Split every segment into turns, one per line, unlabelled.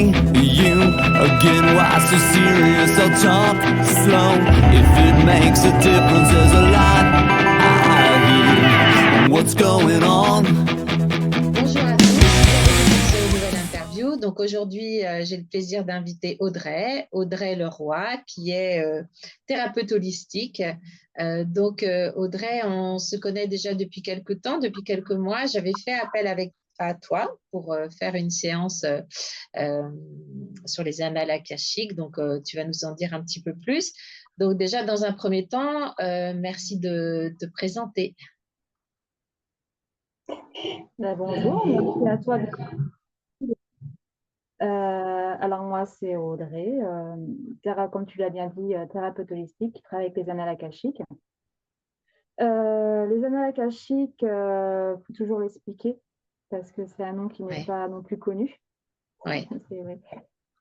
me, you again. Why so serious? I'll talk slow. If it makes a difference, there's a lot I hear. What's going on?
Bonjour à tous, bienvenue dans cette nouvelle interview. Donc aujourd'hui, j'ai le plaisir d'inviter Audrey Leroy, qui est thérapeute holistique. Audrey, on se connaît déjà depuis quelques temps, depuis quelques mois. J'avais fait appel à toi pour faire une séance sur les annales akashiques. Donc tu vas nous en dire un petit peu plus. Donc déjà, dans un premier temps, merci de te présenter.
Bonjour, merci à toi. Alors moi, c'est Audrey, comme tu l'as bien dit, thérapeute holistique qui travaille avec les annales akashiques. Les annales akashiques, faut toujours l'expliquer parce que c'est un nom qui n'est pas non plus connu.
Oui.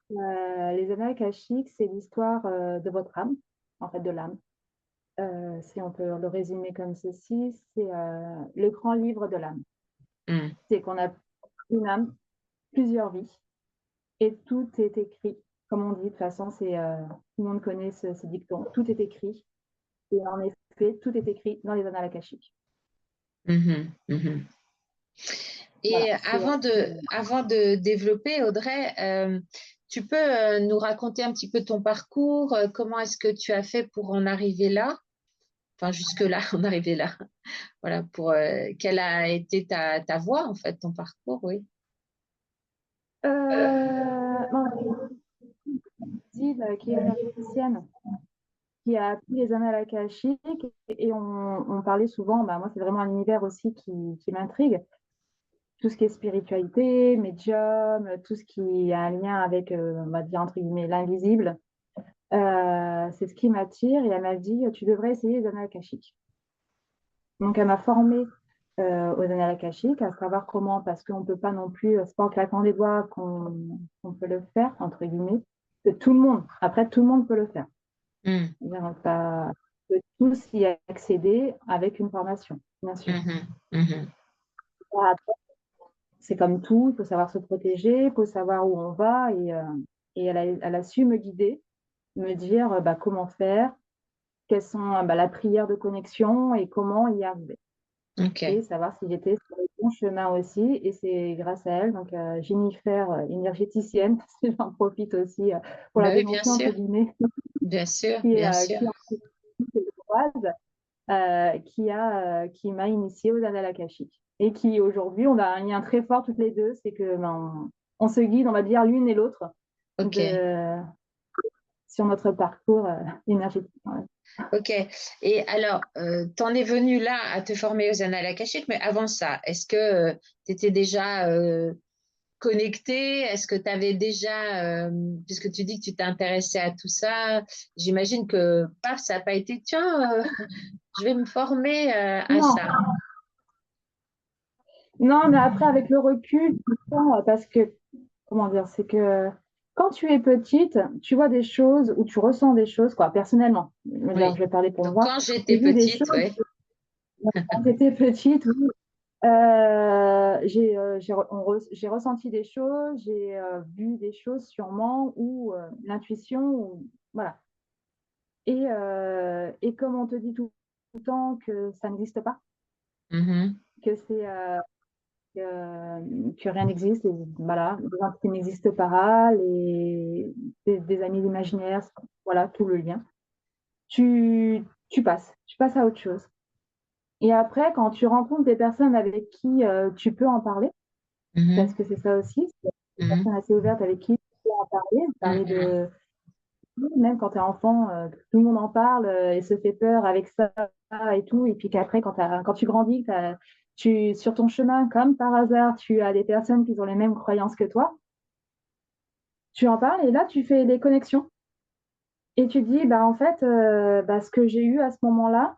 Les annales akashiques, c'est l'histoire de votre âme, en fait de l'âme. Si on peut le résumer comme ceci, c'est le grand livre de l'âme. C'est qu'on a une âme, plusieurs vies. Et tout est écrit, comme on dit, de toute façon, tout le monde connaît ce dicton, tout est écrit. Et en effet, tout est écrit dans les annales akashiques.
Et voilà, avant de développer, Audrey, tu peux nous raconter un petit peu ton parcours, comment est-ce que tu as fait pour en arriver là? Enfin, jusque-là, en arriver là. Voilà, quelle a été ta voie, en fait, ton parcours, oui.
Qui est énergéticienne, qui a appris les annales akashiques, et on parlait souvent, moi c'est vraiment un univers aussi qui m'intrigue, tout ce qui est spiritualité, médium, tout ce qui a un lien avec, on va dire entre guillemets, l'invisible, c'est ce qui m'attire, et elle m'a dit, tu devrais essayer les annales akashiques. Donc elle m'a formée aux annales akashiques, à savoir comment, parce qu'on ne peut pas non plus, c'est pas en claquant des doigts qu'on peut le faire, entre guillemets. Tout le monde, après tout le monde peut le faire. On peut tous y accéder avec une formation, bien sûr. C'est comme tout, il faut savoir se protéger, il faut savoir où on va, et elle a su me guider, me dire comment faire, quelles sont la prière de connexion et comment y arriver. Et savoir si j'étais sur le bon chemin aussi. Et c'est grâce à elle, donc Jennifer, énergéticienne, parce que j'en profite aussi pour la dénoncer, entre guillemets.
Bien sûr,
qui
bien sûr.
Qui m'a initiée aux annales akashiques. Et qui aujourd'hui, on a un lien très fort toutes les deux, c'est que on se guide, on va dire, l'une et l'autre sur notre parcours énergétique.
Ok. Et alors, tu en es venu là à te former aux annales akashiques, mais avant ça, est-ce que tu étais déjà connecté? Est-ce que tu avais déjà, puisque tu dis que tu t'es intéressé à tout ça, j'imagine que paf, ça n'a pas été, tiens, je vais me former à ça.
Non, mais après, avec le recul, parce que, comment dire, c'est que quand tu es petite, tu vois des choses ou tu ressens des choses, quoi, personnellement.
Oui.
Je vais parler pour
Donc,
moi.
quand j'étais petite, oui.
Quand j'étais petite, oui. J'ai ressenti des choses, j'ai vu des choses sûrement, ou l'intuition, voilà. Et comme on te dit tout le temps que ça n'existe pas, que c'est que rien n'existe, voilà, des entités n'existent pas, des amis imaginaires, voilà, tout le lien. Tu passes à autre chose. Et après, quand tu rencontres des personnes avec qui tu peux en parler, parce que c'est ça aussi, c'est des personnes assez ouvertes avec qui tu peux en parler de... Même quand tu es enfant, tout le monde en parle et se fait peur avec ça et tout. Et puis qu'après, quand tu grandis, sur ton chemin, comme par hasard, tu as des personnes qui ont les mêmes croyances que toi. Tu en parles et là, tu fais des connexions. Et tu dis, en fait, ce que j'ai eu à ce moment-là,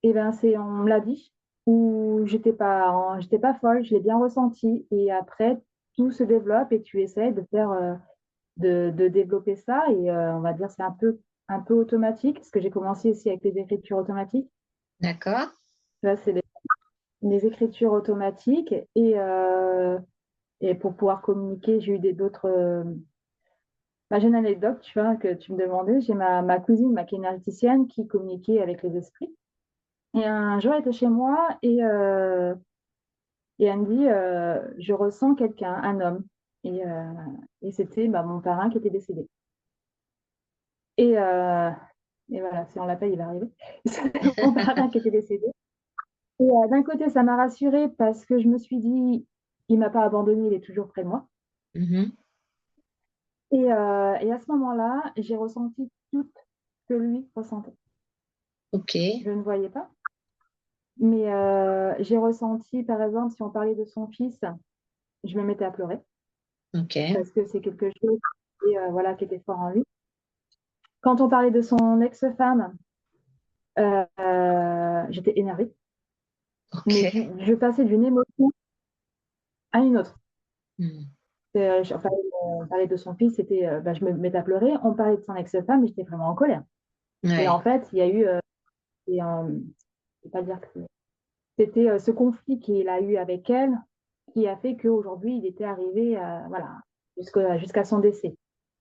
on me l'a dit, ou j'étais pas folle, je l'ai bien ressenti. Et après, tout se développe et tu essaies de faire, de développer ça. Et on va dire, c'est un peu automatique, parce que j'ai commencé aussi avec les écritures automatiques.
D'accord.
Là, c'est des écritures automatiques. Et Et pour pouvoir communiquer, j'ai eu d'autres. J'ai une anecdote, tu vois, que tu me demandais. J'ai ma cousine, qui est énergéticienne, qui communiquait avec les esprits. Et un jour, elle était chez moi et elle me dit, je ressens quelqu'un, un homme. Et c'était mon parrain qui était décédé. Et, euh, et voilà, si on l'appelle, il va arriver. C'est mon parrain qui était décédé. Et d'un côté, ça m'a rassurée parce que je me suis dit, il ne m'a pas abandonnée, il est toujours près de moi.
Mhm.
Et à ce moment-là, j'ai ressenti tout ce que lui ressentait.
Ok,
Je ne voyais pas, mais j'ai ressenti, par exemple, si on parlait de son fils, je me mettais à pleurer
ok,
parce que c'est quelque chose voilà, qui était fort en lui. Quand on parlait de son ex-femme, j'étais énervée, mais
ok.
je passais d'une émotion à une autre.
Hmm.
Enfin, on parlait de son fils, je me mettais à pleurer. On parlait de son ex-femme, et j'étais vraiment en colère. Et en
Ouais.
fait, il y a eu, et, je vais pas dire que c'était ce conflit qu'il a eu avec elle qui a fait qu'aujourd'hui, il était arrivé voilà, jusqu'à son décès.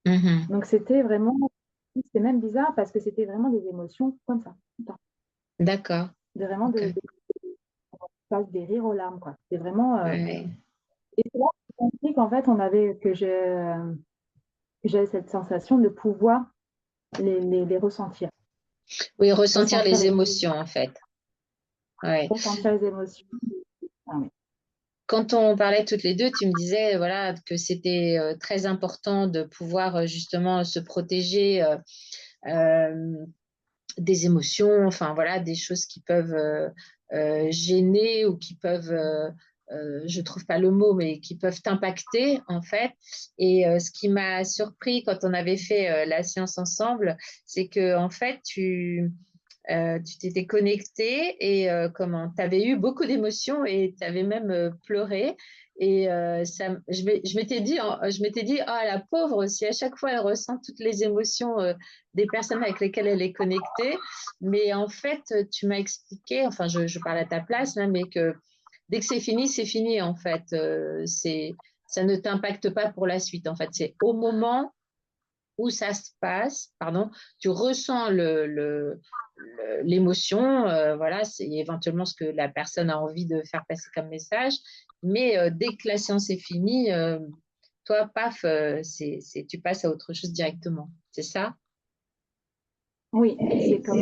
Mhm.
Donc, c'était même bizarre parce que c'était vraiment des émotions comme ça, tout le temps.
D'accord.
De vraiment
Ok.
passe des rires aux larmes, quoi. C'est vraiment.
Ouais.
Et c'est là que j'ai compris qu'en fait, que j'avais cette sensation de pouvoir les ressentir.
Oui, ressentir
Ressentir
les
les,
émotions, en fait. Ouais.
ressentir les émotions. Ah oui.
Quand on parlait toutes les deux, tu me disais voilà, que c'était très important de pouvoir justement se protéger euh, des émotions, enfin voilà, des choses qui peuvent gêner ou qui peuvent, je trouve pas le mot, mais qui peuvent t'impacter en fait. Et ce qui m'a surpris quand on avait fait la séance ensemble, c'est que en fait tu t'étais connecté et comment, tu avais eu beaucoup d'émotions et tu avais même pleuré. Et je m'étais dit, ah la pauvre, si à chaque fois elle ressent toutes les émotions des personnes avec lesquelles elle est connectée. Mais en fait, tu m'as expliqué, enfin, je parle à ta place, là, mais que dès que c'est fini, en fait. Ça ne t'impacte pas pour la suite, en fait. C'est au moment où ça se passe, pardon, tu ressens l'émotion, voilà, c'est éventuellement ce que la personne a envie de faire passer comme message, mais dès que la séance est finie, toi, paf, tu passes à autre chose directement. C'est ça?
Oui, c'est comme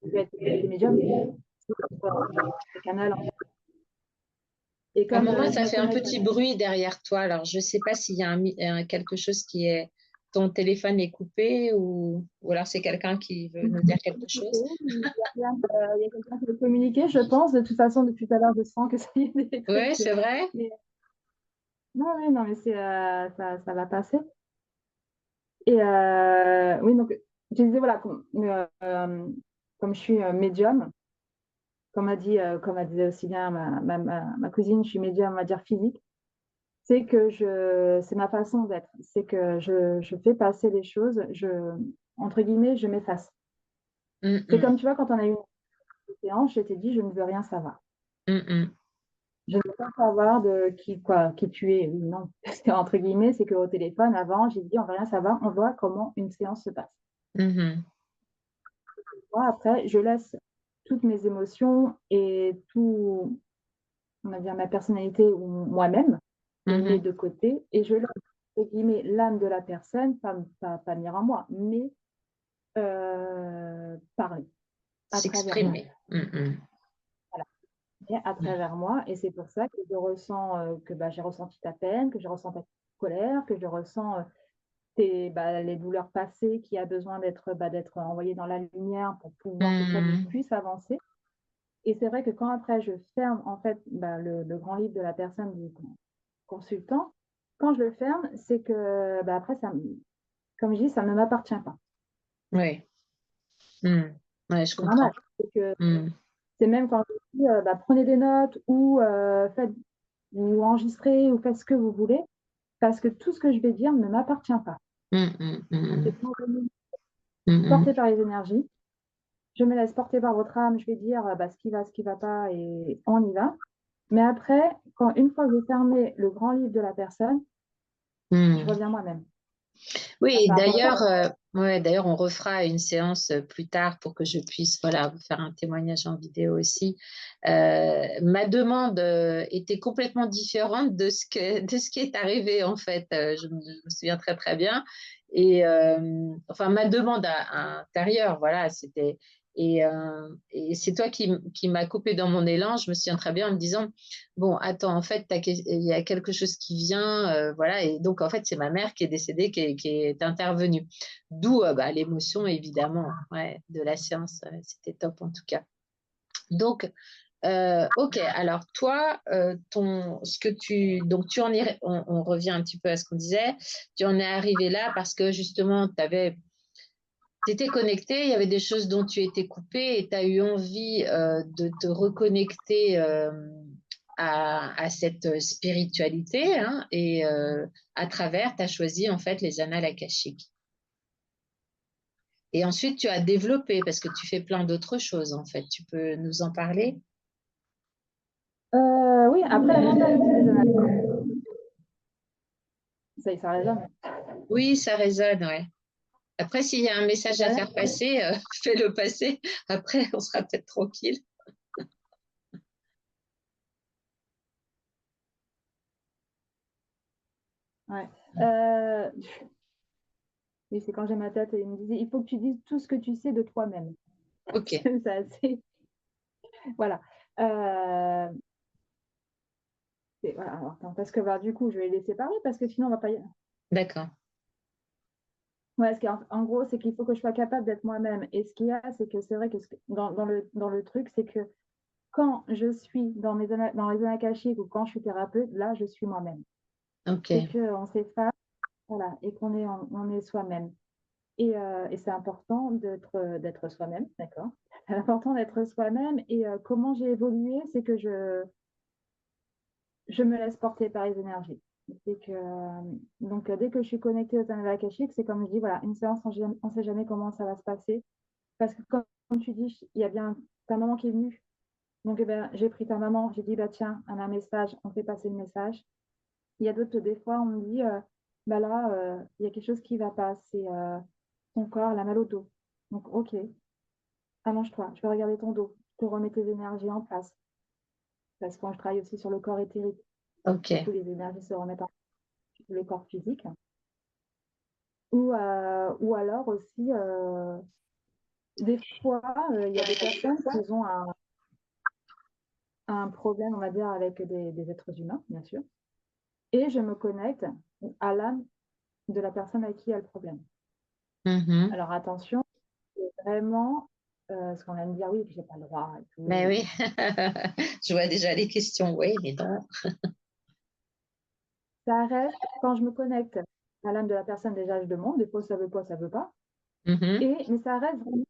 des médiums, des canaux. Et
À un
comme
moment,
je
ça
me
fait un
connecte
petit bruit derrière toi. Alors, je ne sais pas s'il y a quelque chose qui est... Ton téléphone est coupé ou alors c'est quelqu'un qui veut nous dire quelque chose.
il y a quelqu'un qui veut communiquer, je pense. De toute façon, depuis tout à l'heure, je sens que ça y est des
Oui,
trucs.
c'est vrai.
Mais, non, oui, non, mais ça va passer. Et oui, donc, je disais, voilà, comme je suis médium, comme elle disait aussi bien ma cousine, je suis médium, on va dire physique, c'est ma façon d'être. C'est que je fais passer les choses, entre guillemets, je m'efface.
Mm,
C'est
mm,
comme, tu vois, quand on a eu une séance, je t'ai dit, je ne veux rien savoir.
mm, mm,
Je ne veux pas savoir de qui tu es. Oui, non. Parce que, entre guillemets, c'est qu'au téléphone, avant, j'ai dit, on ne veut rien savoir, on voit comment une séance se passe.
mhm,
Moi, après, je laisse toutes mes émotions et tout, on va dire, ma personnalité ou moi-même, je le mets
mhm.
de côté et je laisse, entre guillemets, l'âme de la personne, pas venir en moi, mais parler à travers moi.
S'exprimer. Mm, mm,
Voilà. Et à travers moi. Et c'est pour ça que je ressens que j'ai ressenti ta peine, que je ressens ta colère, que je ressens les douleurs passées qui a besoin d'être envoyées dans la lumière pour pouvoir que toi, tu
mm,
puisses avancer. Et c'est vrai que quand après je ferme en fait le grand livre de la personne du consultant, quand je le ferme, c'est que après, comme je dis, ça ne m'appartient pas.
oui. Mm. Ouais, je
C'est normal.
comprends. Mm,
C'est même quand je dis prenez des notes ou enregistrez ou faites ce que vous voulez, parce que tout ce que je vais dire ne m'appartient pas.
mm, mm, mm,
C'est
mm,
porté par les énergies. Je me laisse porter par votre âme, je vais dire ce qui va pas et on y va. Mais après, une fois que j'ai fermé le grand livre de la personne, je reviens moi-même.
Oui,
C'est
d'ailleurs,
important.
d'ailleurs, on refera une séance plus tard pour que je puisse, voilà, vous faire un témoignage en vidéo aussi. Ma demande était complètement différente de ce qui est arrivé en fait. Je me souviens très très bien. Et enfin, ma demande intérieure, voilà, c'était. Et c'est toi qui m'as coupé dans mon élan. Je me souviens très bien en me disant, bon, attends, en fait, il y a quelque chose qui vient, voilà. Et donc, en fait, c'est ma mère qui est décédée, qui est intervenue. D'où bah, l'émotion, évidemment, ouais, de la séance. C'était top, en tout cas. Donc, ok. Alors, toi, donc, on revient un petit peu à ce qu'on disait. Tu en es arrivé là parce que justement, tu étais connecté, il y avait des choses dont tu étais coupé et tu as eu envie de te reconnecter à cette spiritualité, hein, et à travers, tu as choisi en fait les annales akashiques. Et ensuite, tu as développé parce que tu fais plein d'autres choses en fait. Tu peux nous en parler?
Oui, après la mentalité des analystes, ça résonne.
Oui, ça résonne, ouais. Après, s'il y a un message à faire passer, fais-le passer. Après, on sera peut-être tranquille.
Ouais. Oui, c'est quand j'ai ma tête et il me disait, il faut que tu dises tout ce que tu sais de toi-même.
Ok,
C'est assez. Voilà. Voilà. Alors, attends, parce que bah, du coup, je vais les séparer parce que sinon, on va pas y.
d'accord.
Ouais, en gros, c'est qu'il faut que je sois capable d'être moi-même. Et ce qu'il y a, c'est que c'est vrai que dans le truc, c'est que quand je suis dans les zones akashiques ou quand je suis thérapeute, là, je suis moi-même.
Ok.
C'est qu'on s'efface, voilà, et on est soi-même. Et c'est important d'être soi-même, d'accord? C'est important d'être soi-même. Et comment j'ai évolué, c'est que je me laisse porter par les énergies. C'est que, donc, dès que je suis connectée aux annales akashiques, c'est comme je dis, voilà, une séance, on ne sait jamais comment ça va se passer. Parce que comme tu dis, il y a bien ta maman qui est venue. Donc, eh ben, j'ai pris ta maman, j'ai dit, bah, tiens, elle a un message, on fait passer le message. Il y a d'autres, des fois, on me dit, bah là, il y a quelque chose qui ne va pas, c'est ton corps, la mal au dos. Donc, ok, allonge-toi, je vais regarder ton dos, je te remets tes énergies en place. Parce que je travaille aussi sur le corps éthérique.
Ok.
Du coup, les énergies se remettent en le corps physique. Ou alors aussi, des fois, il y a des personnes qui ont un problème, on va dire, avec des êtres humains, bien sûr. Et je me connecte à l'âme de la personne avec qui il y a le problème.
Mhm.
Alors attention, c'est vraiment ce qu'on aime dire, oui, que j'ai pas le droit et tout.
Ben oui, je vois déjà les questions. Oui, mais non.
Ça reste, quand je me connecte à l'âme de la personne, déjà, je demande, des fois, ça veut pas, ça veut pas.
Mhm.
Mais ça reste vraiment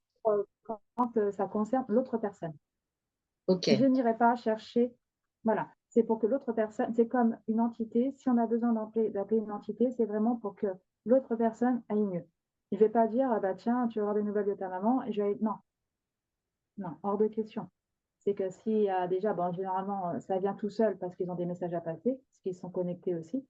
quand ça concerne l'autre personne.
Ok.
Je n'irai pas chercher, voilà, c'est pour que l'autre personne, c'est comme une entité, si on a besoin d'appeler une entité, c'est vraiment pour que l'autre personne aille mieux. Je ne vais pas dire, ah bah tiens, tu vas avoir des nouvelles de ta maman, et je vais, non, non, hors de question. C'est que s'il y a déjà, bon, généralement, ça vient tout seul parce qu'ils ont des messages à passer, parce qu'ils sont connectés aussi.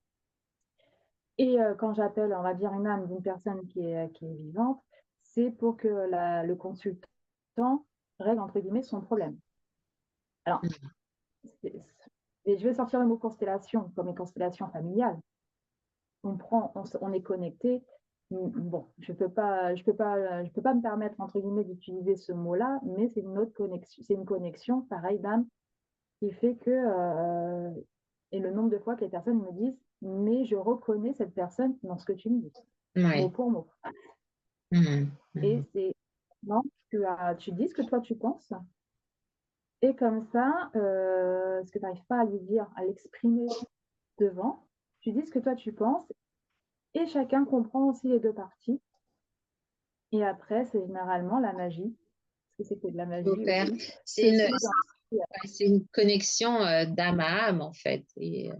Et quand j'appelle, on va dire, une âme d'une personne qui est vivante, c'est pour que le consultant règle, entre guillemets, son problème. Alors, et je vais sortir le mot constellation, comme une constellation familiale. On est connecté. Bon, je peux pas me permettre, entre guillemets, d'utiliser ce mot-là, mais c'est une autre connexion, c'est une connexion, pareil, d'âme, qui fait que, et le nombre de fois que les personnes me disent, mais je reconnais cette personne dans ce que tu me dis, mot
Oui.
pour mot.
Mhm.
Et
Mhm.
c'est, non, tu dis ce que toi tu penses, et comme ça, ce que tu n'arrives pas à lui dire, à l'exprimer devant, tu dis ce que toi tu penses, et chacun comprend aussi les deux parties. Et après, c'est généralement la magie, parce que c'est que de la magie
Super.
aussi,
C'est
se
une,
fait dans.
ouais, c'est une connexion d'âme à âme, en fait. Et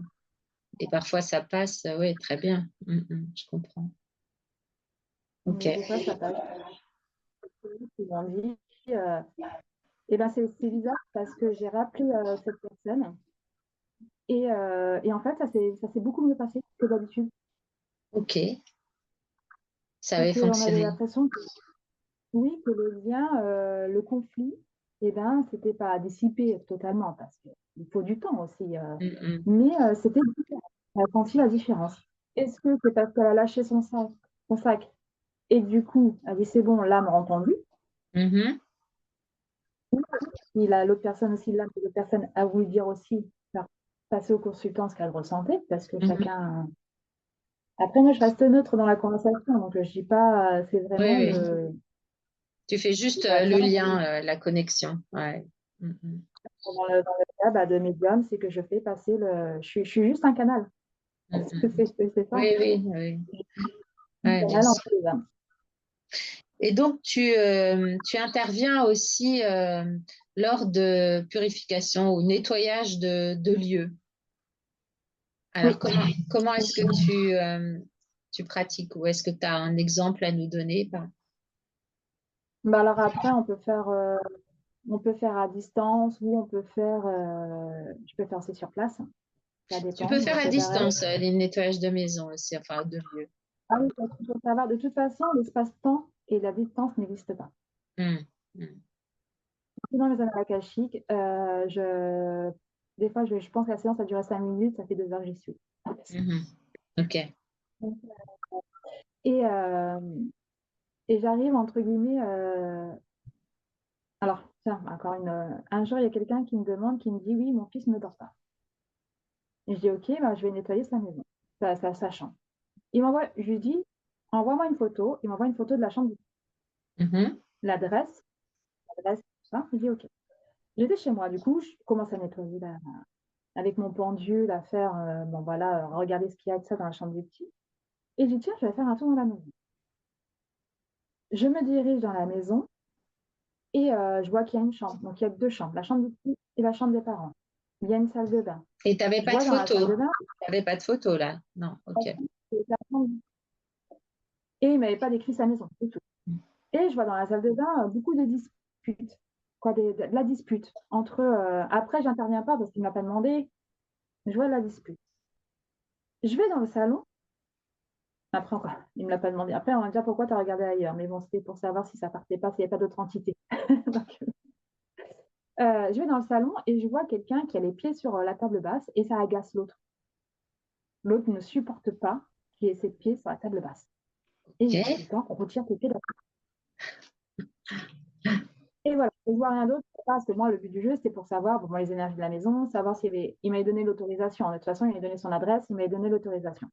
parfois, ça passe, oui, très bien. Mhm. Je comprends. Ok.
Mais des fois, ça passe. Ils m'ont dit, et ben c'est bizarre parce que j'ai rappelé cette personne Et en fait, ça s'est beaucoup mieux passé que d'habitude.
Ok, ça
Parce
avait
qu'on avait
fonctionné.
l'impression que, oui, que le lien, le conflit, eh ben, c'était pas dissipé totalement, parce qu'il faut du temps aussi.
Mm,
Mais c'était différent. On a senti la différence. Est-ce que c'est parce qu'elle a lâché son sac et que du coup, elle dit c'est bon, l'âme entendue.
mhm.
Si l'autre personne aussi, l'âme de l'autre personne a voulu dire aussi, faire passer au consultant ce qu'elle ressentait, parce que
Mhm.
chacun. Après, moi, je reste neutre dans la conversation, donc je dis pas, c'est
Oui,
vraiment
oui.
le.
Tu fais juste
Voilà,
le
tiens,
lien, la connexion. Ouais.
dans le cas de médium, c'est que je fais passer le. Je suis juste un canal.
Mm,
C'est ça.
oui, oui, oui.
Un
Ouais, bien
canal
sûr.
entre les âmes.
Et donc, tu interviens aussi lors de purification ou nettoyage de lieux. Alors,
Oui.
comment est-ce que tu pratiques ou est-ce que tu as un exemple à nous donner?
Bah alors après, on peut faire à distance ou on peut faire. Je peux faire c'est sur place. Ça
Tu
dépend.
peux
Donc
faire à
c'est pareil.
distance les nettoyages de maison aussi, enfin de lieux.
Ah oui, parce qu'il faut savoir, de toute façon, l'espace-temps et la distance n'existent pas.
Mm, mm,
Dans les annales akashiques, des fois, je pense que la séance a duré 5 minutes, ça fait 2 heures que j'y suis.
mhm. Ok.
Et, euh, et j'arrive, entre guillemets, alors, tiens, encore un jour, il y a quelqu'un qui me demande, qui me dit, oui, mon fils ne dort pas. Et je dis, ok, bah, je vais nettoyer sa maison, sa chambre. Je lui dis, envoie-moi une photo. Il m'envoie une photo de la chambre,
Mhm.
l'adresse, tout ça. Je dis, ok. J'étais chez moi, du coup, je commence à nettoyer avec mon pendule, à faire, bon voilà, regarder ce qu'il y a de ça dans la chambre du petit. Et je dis, tiens, je vais faire un tour dans la maison. Je me dirige dans la maison et je vois qu'il y a une chambre. Donc, il y a 2 chambres, la chambre du petit et la chambre des parents. Il y a une salle de bain.
Et tu n'avais
Je
pas de
vois dans la salle
photo?
de bain,
Tu n'avais pas de photo là? Non, ok.
la chambre- et il ne m'avait pas décrit sa maison du tout. Et je vois dans la salle de bain beaucoup de disputes. Quoi, de la dispute entre. Après, j'interviens pas parce qu'il ne m'a pas demandé. Je vois de la dispute. Je vais dans le salon. Après, encore, il ne me l'a pas demandé. Après, on va me dire pourquoi tu as regardé ailleurs. Mais bon, c'était pour savoir si ça partait pas, s'il n'y avait pas d'autres entités. Donc, je vais dans le salon et je vois quelqu'un qui a les pieds sur la table basse et ça agace l'autre. L'autre ne supporte pas qu'il ait ses pieds sur la table basse. Et il dit,
Ok.
on retire tes pieds de la table. Et voilà, je ne vois rien d'autre parce que moi, le but du jeu, c'était pour savoir bon, les énergies de la maison, savoir s'il y avait. Il m'avait donné l'autorisation. De toute façon, il m'avait donné son adresse, il m'avait donné l'autorisation.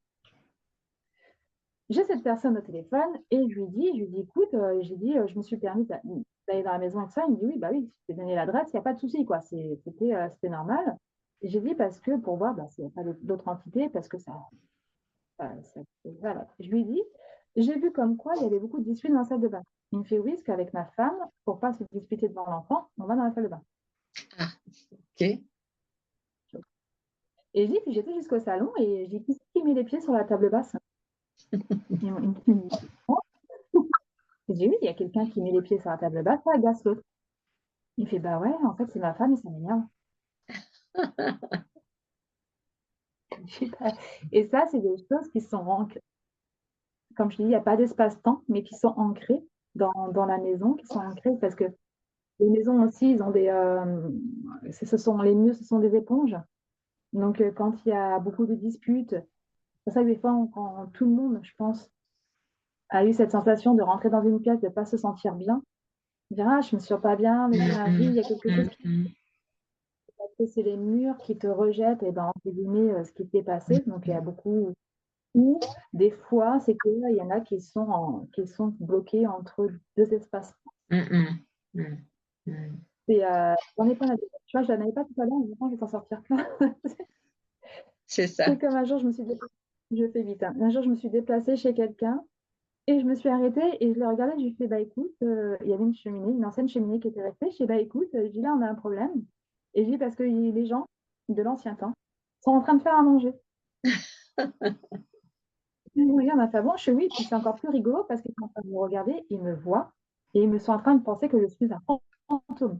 J'ai cette personne au téléphone et je lui dis, écoute, je me suis permis d'aller dans la maison et tout ça. Il me dit, oui, bah oui, je t'ai donné l'adresse, il n'y a pas de souci, quoi. C'était normal. Et j'ai dit, parce que pour voir s'il n'y a pas d'autres entités, parce que voilà. Je lui dis, j'ai vu comme quoi il y avait beaucoup de disputes dans la salle de bain. Il me fait, oui, parce qu'avec ma femme, pour ne pas se disputer devant l'enfant, on va dans la salle de bain.
Ah, ok.
Et puis j'étais jusqu'au salon et j'ai dit, qui met les pieds sur la table basse? Il me dit, j'ai dit, oui, il y a quelqu'un qui met les pieds sur la table basse, ça agace l'autre. Il fait, bah ouais, en fait, c'est ma femme et ça m'énerve. Et ça, c'est des choses qui sont ancrées. Comme je dis, il n'y a pas d'espace-temps, mais qui sont ancrées dans la maison, qui sont ancrées parce que les maisons aussi, ils ont ce sont les murs, ce sont des éponges. Donc, quand il y a beaucoup de disputes, c'est pour ça que des fois, quand tout le monde, je pense, a eu cette sensation de rentrer dans une pièce, de ne pas se sentir bien, dire, ah, je me sens pas bien, les énergies, il y a quelque chose qui c'est les murs qui te rejettent et dans entre guillemets ce qui t'est passé. Donc il y a beaucoup ou des fois c'est qu'il y en a qui sont bloqués entre 2 espaces. Et j'en ai pas, tu vois, je n'en avais pas tout à l'heure, mais maintenant je vais t'en sortir plein.
C'est ça.
C'est comme un jour je me suis déplacée, je fais vite, hein. Un jour je me suis déplacée chez quelqu'un et je me suis arrêtée et je l'ai regardé, je lui ai fait bah écoute, il y avait une cheminée, une ancienne cheminée qui était restée, je lui ai dit bah écoute, je dis là on a un problème. Et je dis parce que les gens de l'ancien temps sont en train de faire à manger. Il me regarde, fait bon, je fais oui, puis c'est encore plus rigolo parce qu'ils sont en train de me regarder, ils me voient et ils me sont en train de penser que je suis un fantôme.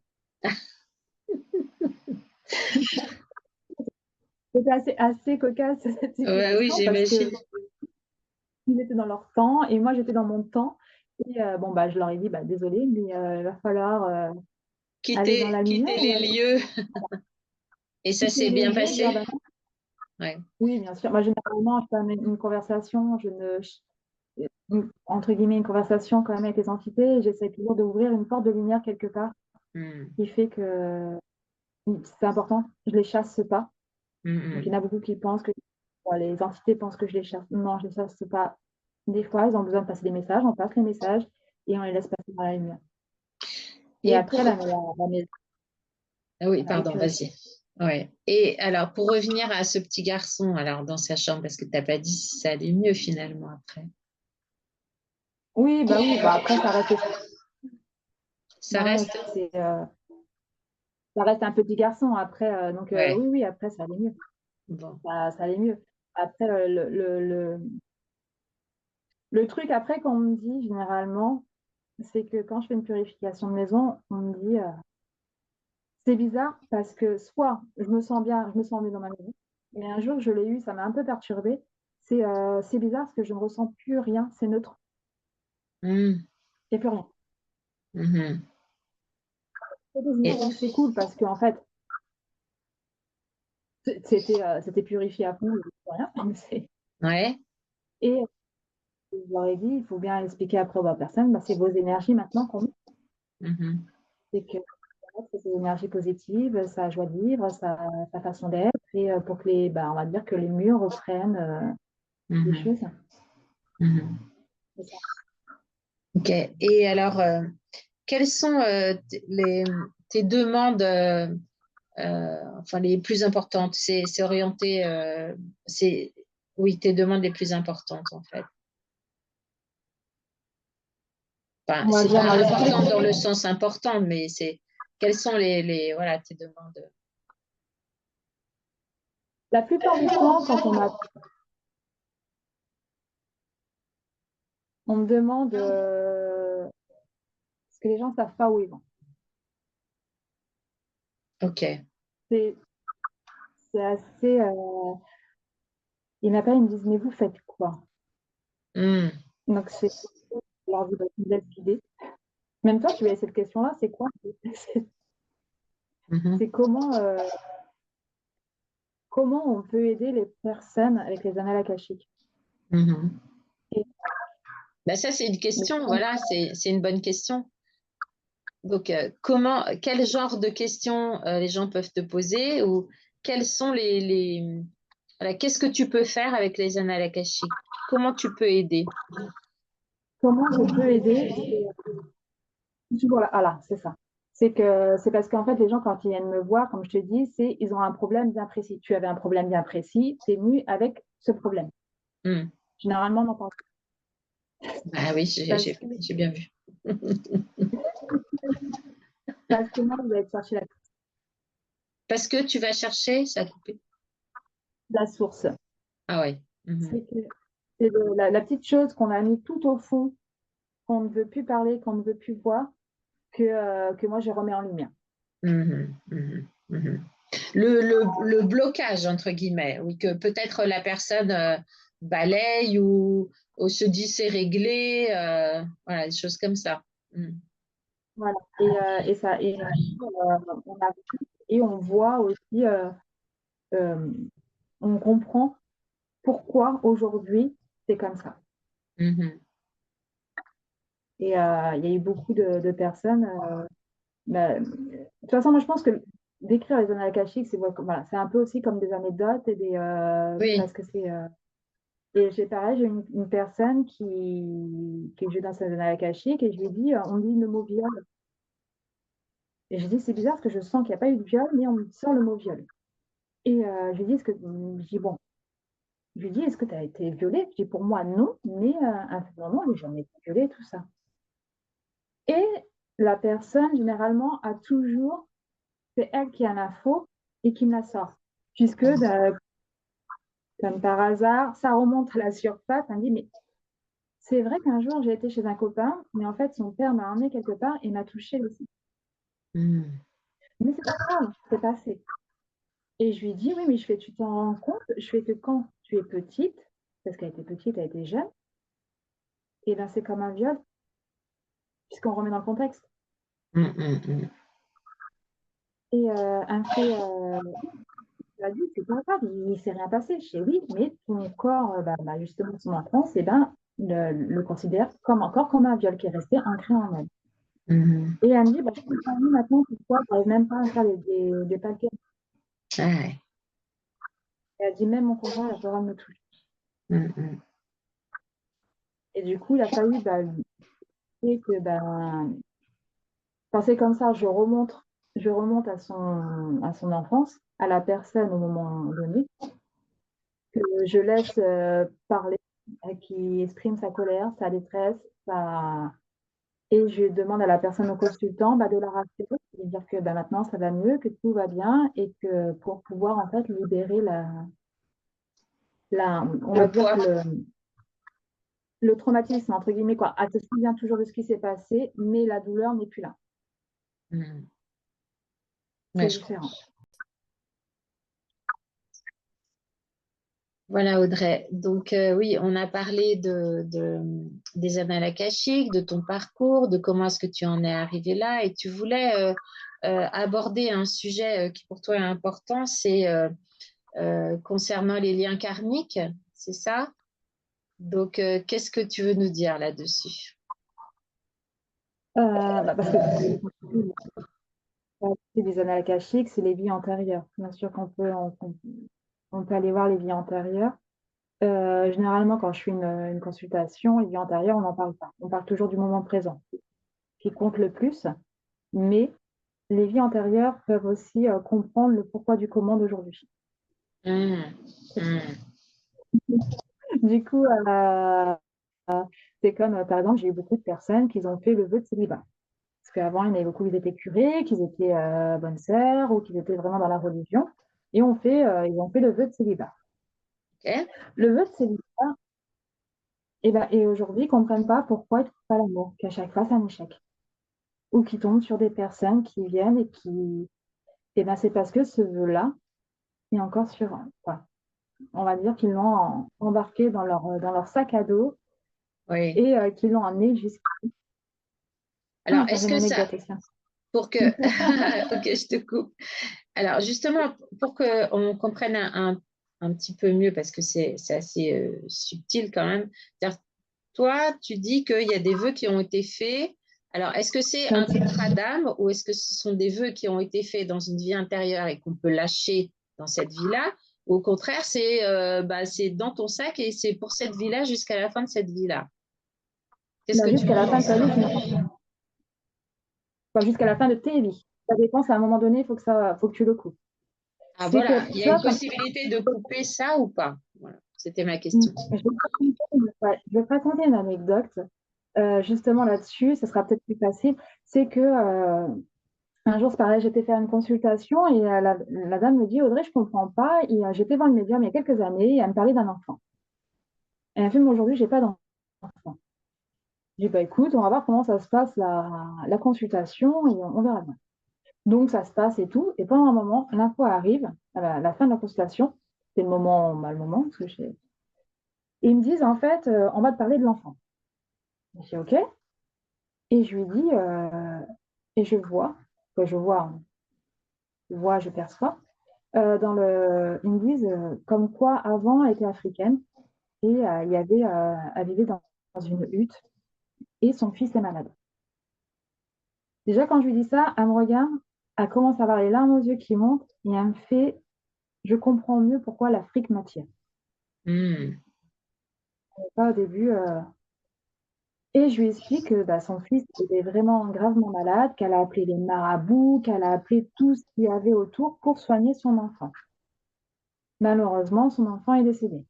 C'était assez cocasse cette
Ouais, oui,
situation parce
j'imagine.
qu'ils étaient dans leur temps et moi j'étais dans mon temps. Et bon, bah, je leur ai dit, bah, désolé, mais il va falloir aller dans la lumière.
Quitter les lieux. Et ça
Quitter
s'est
les
bien
lieux, dire,
passé?
bah, non.
Ouais.
Oui, bien sûr. Moi, généralement, je termine une conversation, entre guillemets, une conversation quand même avec les entités, et j'essaie toujours d'ouvrir une porte de lumière quelque part,
Mm.
qui fait que c'est important. Je les chasse pas.
Mm,
Donc, il y
mm.
en a beaucoup qui pensent que bon, les entités pensent que je les chasse. Non, je les chasse pas. Des fois, ils ont besoin de passer des messages, on passe les messages et on les laisse passer dans la lumière. Et
Et
après,
pour...
la maison,
Ah oui,
on a les
pardon,
purifiés.
vas-y. Ouais. Et alors, pour revenir à ce petit garçon, alors dans sa chambre, parce que tu n'as pas dit si ça allait mieux finalement après.
Oui, bah après, ça reste,
Ça
hein,
reste?
ça reste un petit garçon. Après, donc
Ouais.
oui, après, ça allait mieux.
Bon.
Ça allait mieux. Après, le truc après qu'on me dit généralement, c'est que quand je fais une purification de maison, on me dit c'est bizarre parce que soit je me sens bien, je me sens mieux dans ma maison, mais un jour je l'ai eu, ça m'a un peu perturbée. C'est bizarre parce que je ne ressens plus rien, c'est neutre,
Mm,
il n'y a plus rien.
mhm.
Et je me
Et-
dis c'est cool parce qu'en fait, c'était purifié à fond, il n'y avait plus rien.
Ouais.
Et je leur ai dit, il faut bien expliquer après aux personnes, bah, c'est vos énergies maintenant qu'on met.
Mhm,
C'est que c'est ses énergies positives, sa joie de vivre, sa façon d'être, et pour que bah, on va dire que les murs reprennent les
mhm,
choses.
mhm.
C'est ça.
Ok. Et alors, quelles sont tes demandes, enfin les plus importantes? C'est orienté, c'est oui, tes demandes les plus importantes en fait. Enfin,
On va
c'est
dire
pas
dans
important
l'esprit.
dans le sens important, mais c'est quelles sont voilà tes demandes?
La plupart du temps, quand on me demande, parce que les gens ne savent pas où ils vont.
Ok.
C'est c'est assez. Ils m'appellent, ils me disent, mais vous faites quoi?
Hmm,
Donc, je leur dis, bah, je vous laisse guider. Même toi, tu as cette question-là, c'est quoi? C'est
mhm,
c'est comment on peut aider les personnes avec les annales akashiques.
mhm.
Et
Ben ça, c'est une
les
question,
gens,
voilà, c'est une bonne question. Donc, quel genre de questions les gens peuvent te poser ou quels sont voilà, qu'est-ce que tu peux faire avec les annales akashiques? Comment tu peux aider?
comment je peux aider? C'est toujours là. Ah là, c'est ça. C'est parce qu'en fait, les gens, quand ils viennent me voir, comme je te dis, ils ont un problème bien précis. Tu avais un problème bien précis, tu es venu avec ce problème.
Hmm.
Généralement, on n'en parle
Ah oui,
pas.
j'ai bien vu.
Parce que moi, vous allez chercher
Parce que tu vas chercher, ça a coupé.
la source.
Ah ouais. Mhm.
C'est que c'est la petite chose qu'on a mis tout au fond, qu'on ne veut plus parler, qu'on ne veut plus voir, que moi, je remets en lumière.
Mhm. Mhm. Mhm. Le blocage, entre guillemets, oui, que peut-être la personne balaye ou se dit c'est réglé, voilà, des choses comme ça. Mhm.
Voilà. On a et on voit aussi, euh, on comprend pourquoi aujourd'hui c'est comme ça.
Mhm.
Et il y a eu beaucoup de personnes. De toute façon, moi je pense que d'écrire les annales akashiques, voilà, c'est un peu aussi comme des anecdotes
Oui.
parce que et j'ai pareil, j'ai une personne qui est dans ses annales akashiques et je lui dis, on dit le mot viol. Et je dis, c'est bizarre parce que je sens qu'il n'y a pas eu de viol, mais on me sort le mot viol. Et je lui dis, je dis, bon, je lui dis, est-ce que tu as été violée? Je dis, pour moi, non, mais à ce moment, j'ai jamais été violée, tout ça. Et la personne, généralement, a toujours, c'est elle qui a l'info et qui me la sort. Puisque, comme par hasard, ça remonte à la surface. Elle me dit, mais c'est vrai qu'un jour, j'ai été chez un copain, mais en fait, son père m'a emmené quelque part et m'a touché aussi.
Mhm.
Mais c'est pas grave, c'est passé. Et je lui dis, oui, mais je fais, tu t'en rends compte? Je fais que quand tu es petite, parce qu'elle était petite, elle était jeune, et ben c'est comme un viol, puisqu'on remet dans le contexte. Et elle me fait, elle a dit, c'est pas grave, il s'est rien passé. Je dis, oui, mais ton corps, justement, son enfance, et ben, le considère comme encore comme un viol qui est resté ancré en elle.
Mhm.
Et elle me dit, bah, je comprends mieux maintenant pourquoi tu n'arrives même pas à faire des paquets.
Ah ouais.
Et elle dit, même mon conjoint, il a pas le droit de me toucher.
Mhm.
Et du coup, il a fallu que quand c'est comme ça, je remonte à son enfance, à la personne au moment donné, que je laisse parler, qui exprime sa colère, sa détresse, et je demande à la personne au consultant de la rassurer, de lui dire que maintenant ça va mieux, que tout va bien, et que pour pouvoir en fait libérer on
Le
va dire
poids.
le traumatisme, entre guillemets, quoi. Elle se souvient toujours de ce qui s'est passé, mais la douleur n'est plus là.
Mhm. Ouais,
C'est
je comprends.
différent.
Voilà, Audrey. Donc, oui, on a parlé des annales akashiques, de ton parcours, de comment est-ce que tu en es arrivé là. Et tu voulais aborder un sujet qui pour toi est important, c'est concernant les liens karmiques, c'est ça? Donc, qu'est-ce que tu veux nous dire là-dessus?
Parce que c'est des annales akashiques, c'est les vies antérieures. Bien sûr on peut aller voir les vies antérieures. Généralement, quand je fais une consultation, les vies antérieures, on n'en parle pas. On parle toujours du moment présent, qui compte le plus. Mais les vies antérieures peuvent aussi comprendre le pourquoi du comment d'aujourd'hui.
Hum, hum.
Du coup, c'est comme, par exemple, j'ai eu beaucoup de personnes qui ont fait le vœu de célibat. Parce qu'avant, il y en avait beaucoup qui étaient curés, qui étaient bonnes sœurs ou qui étaient vraiment dans la religion. Et ils ont fait le vœu de célibat.
Ok.
Le vœu de célibat, et aujourd'hui, ils ne comprennent pas pourquoi ils ne trouvent pas l'amour, qu'à chaque fois, c'est un échec. Ou qui tombent sur des personnes qui viennent et qui. C'est parce que ce vœu-là est encore sur. Quoi. On va dire qu'ils l'ont embarqué dans leur sac à dos
Oui.
et qu'ils l'ont emmené jusqu'à.
Alors,
Attends, j'ai
est-ce
une
que ça,
anecdote aussi.
pour que, ok, je te coupe. Alors, justement, pour qu'on comprenne un petit peu mieux, parce que c'est assez subtil quand même, c'est-à-dire, toi, tu dis qu'il y a des vœux qui ont été faits. Alors, est-ce que c'est un contrat d'âme ou est-ce que ce sont des vœux qui ont été faits dans une vie intérieure et qu'on peut lâcher dans cette vie-là? Ou au contraire, c'est dans ton sac et c'est pour cette vie-là jusqu'à la fin de cette vie-là. Qu'est-ce que tu
Jusqu'à la fin de
penses?
ta vie, jusqu'à la fin de tes vies. Ça dépend, à un moment donné, faut que tu le coupes.
Ah
C'est
voilà,
que,
il y
tu
a une
vois,
possibilité de couper ça ou pas? Voilà, c'était ma
je
question.
vais te raconter une anecdote justement là-dessus, ce sera peut-être plus facile. C'est que un jour, c'est pareil, j'étais faire une consultation et la dame me dit, Audrey, je comprends pas. Et j'étais voir le médium il y a quelques années et elle me parlait d'un enfant. Et elle me fait, mais aujourd'hui, j'ai pas d'enfant. J'ai dit, bah écoute, on va voir comment ça se passe la consultation et on verra bien. Donc ça se passe et tout. Et pendant un moment, l'info arrive, à la fin de la consultation, c'est le moment, parce que et ils me disent, en fait, on va te parler de l'enfant. Je dis, OK. Et je lui dis, et je vois, quoi, je perçois, ils me disent comme quoi avant elle était africaine et elle vivait dans une hutte et son fils est malade. Déjà, quand je lui dis ça, elle me regarde, elle commence à avoir les larmes aux yeux qui montent et elle me fait, je comprends mieux pourquoi l'Afrique m'attire.
Hmm.
Pas au début. Et je lui explique que son fils était vraiment gravement malade, qu'elle a appelé les marabouts, qu'elle a appelé tout ce qu'il y avait autour pour soigner son enfant. Malheureusement, son enfant est décédé.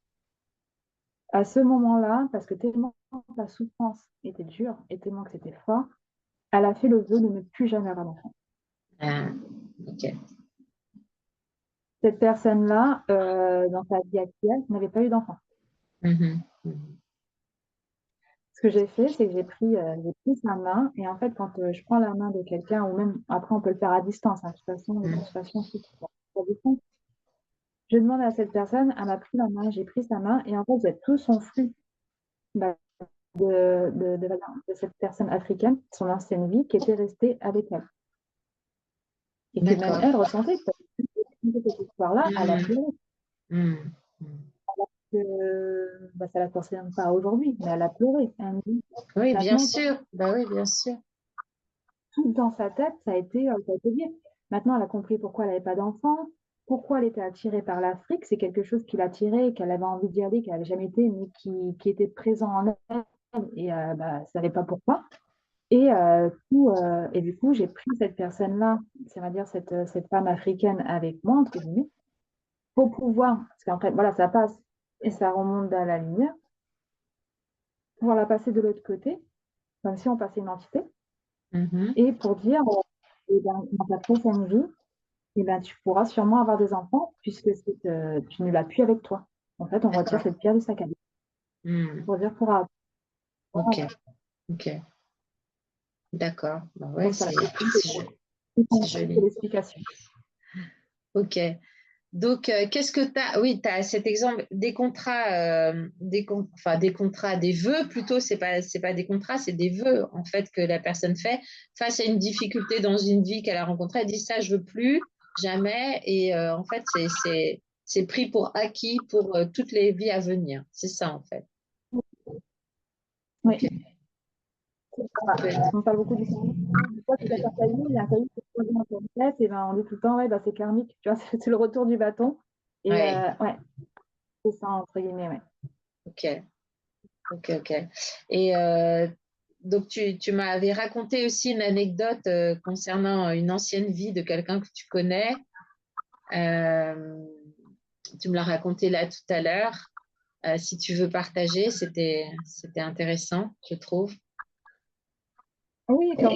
À ce moment-là, parce que tellement la souffrance était dure et tellement que c'était fort, elle a fait le vœu de ne plus jamais avoir d'enfant.
Ah, ok.
Cette personne-là, dans sa vie actuelle, n'avait pas eu d'enfant.
Mhm, mhm.
Ce que j'ai fait, c'est que j'ai pris sa main et en fait, quand je prends la main de quelqu'un, ou même après, on peut le faire à distance. De toute façon, les consultations, c'est à distance. Je demande à cette personne, elle m'a pris la main, j'ai pris sa main, et en fait, il y a tout son flux bah, de cette personne africaine, son ancienne vie, qui était restée avec elle. Et que même
D'accord.
elle ressentait, parce que cette histoire-là, elle a
Mm,
pleuré.
mm, mm.
Bah, ça ne la concerne pas aujourd'hui, mais elle a pleuré. Elle me dit,
Oui, bien
maintenant,
sûr. Bah oui, bien sûr.
tout dans sa tête, ça a été lié. Maintenant, elle a compris pourquoi elle n'avait pas d'enfant, pourquoi elle était attirée par l'Afrique. C'est quelque chose qui l'attirait, qu'elle avait envie d'y aller, qu'elle n'avait jamais été, mais qui était présent en elle. Et bah, elle ne savait pas pourquoi. Et du coup, j'ai pris cette personne-là, c'est à dire cette femme africaine avec moi, entre guillemets, pour pouvoir, parce qu'en fait, voilà, ça passe et ça remonte dans la lumière, pouvoir la passer de l'autre côté, comme si on passait une entité,
Mhm.
et pour dire, eh ben, dans ta prochaine vie, eh ben, tu pourras sûrement avoir des enfants puisque tu ne l'as plus avec toi. En fait, on retire
D'accord.
cette pierre du sac à dos
Mm.
pour dire
Ok, ok. D'accord. Bah ouais,
donc voilà,
c'est
c'est
joli.
l'explication.
Ok. Donc, qu'est-ce que tu as? Oui, tu as cet exemple des contrats, enfin des contrats, des vœux plutôt, c'est pas des contrats, c'est des vœux en fait que la personne fait face à une difficulté dans une vie qu'elle a rencontrée. Elle dit ça, je veux plus, jamais. Et en fait, c'est pris pour acquis pour toutes les vies à venir. C'est ça en fait.
Oui,
Ok.
on parle beaucoup du karmique. Une fois que tu as ta famille, il y a un cahier qui se pose dans ton tête, et ben, on dit tout le temps, ouais, bah, c'est karmique, tu vois, c'est le retour du bâton. Et
Ouais.
ouais, c'est ça, entre guillemets, ouais.
Ok. Ok. Ok. Et donc, tu m'avais raconté aussi une anecdote concernant une ancienne vie de quelqu'un que tu connais. Euh, Tu me l'as raconté là tout à l'heure. Si tu veux partager, c'était intéressant, je trouve.
Oui, oui, cette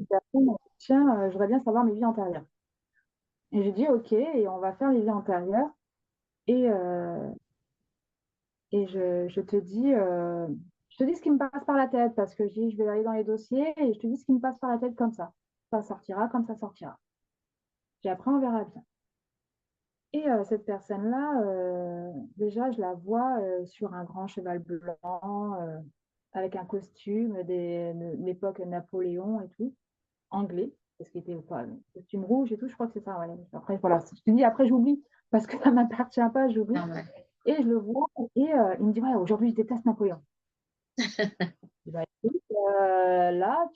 personne m'a dit, tiens, je voudrais bien savoir mes vies antérieures. Et j'ai dit, ok, et on va faire les vies antérieures. Et, je te dis ce qui me passe par la tête, parce que je vais aller dans les dossiers et je te dis ce qui me passe par la tête comme ça. Ça sortira comme ça sortira. Puis après, on verra bien. Et cette personne-là, déjà, je la vois sur un grand cheval blanc, avec un costume de l'époque Napoléon et tout, anglais, parce qu'il était quoi, costume rouge et tout, je crois que c'est ça. Ouais. Après, voilà, je te dis, après, j'oublie, parce que ça ne m'appartient pas, j'oublie.
Ah ouais.
Et je le vois, et il me dit, ouais, aujourd'hui, je déteste Napoléon. Je dis, bah, écoute, là,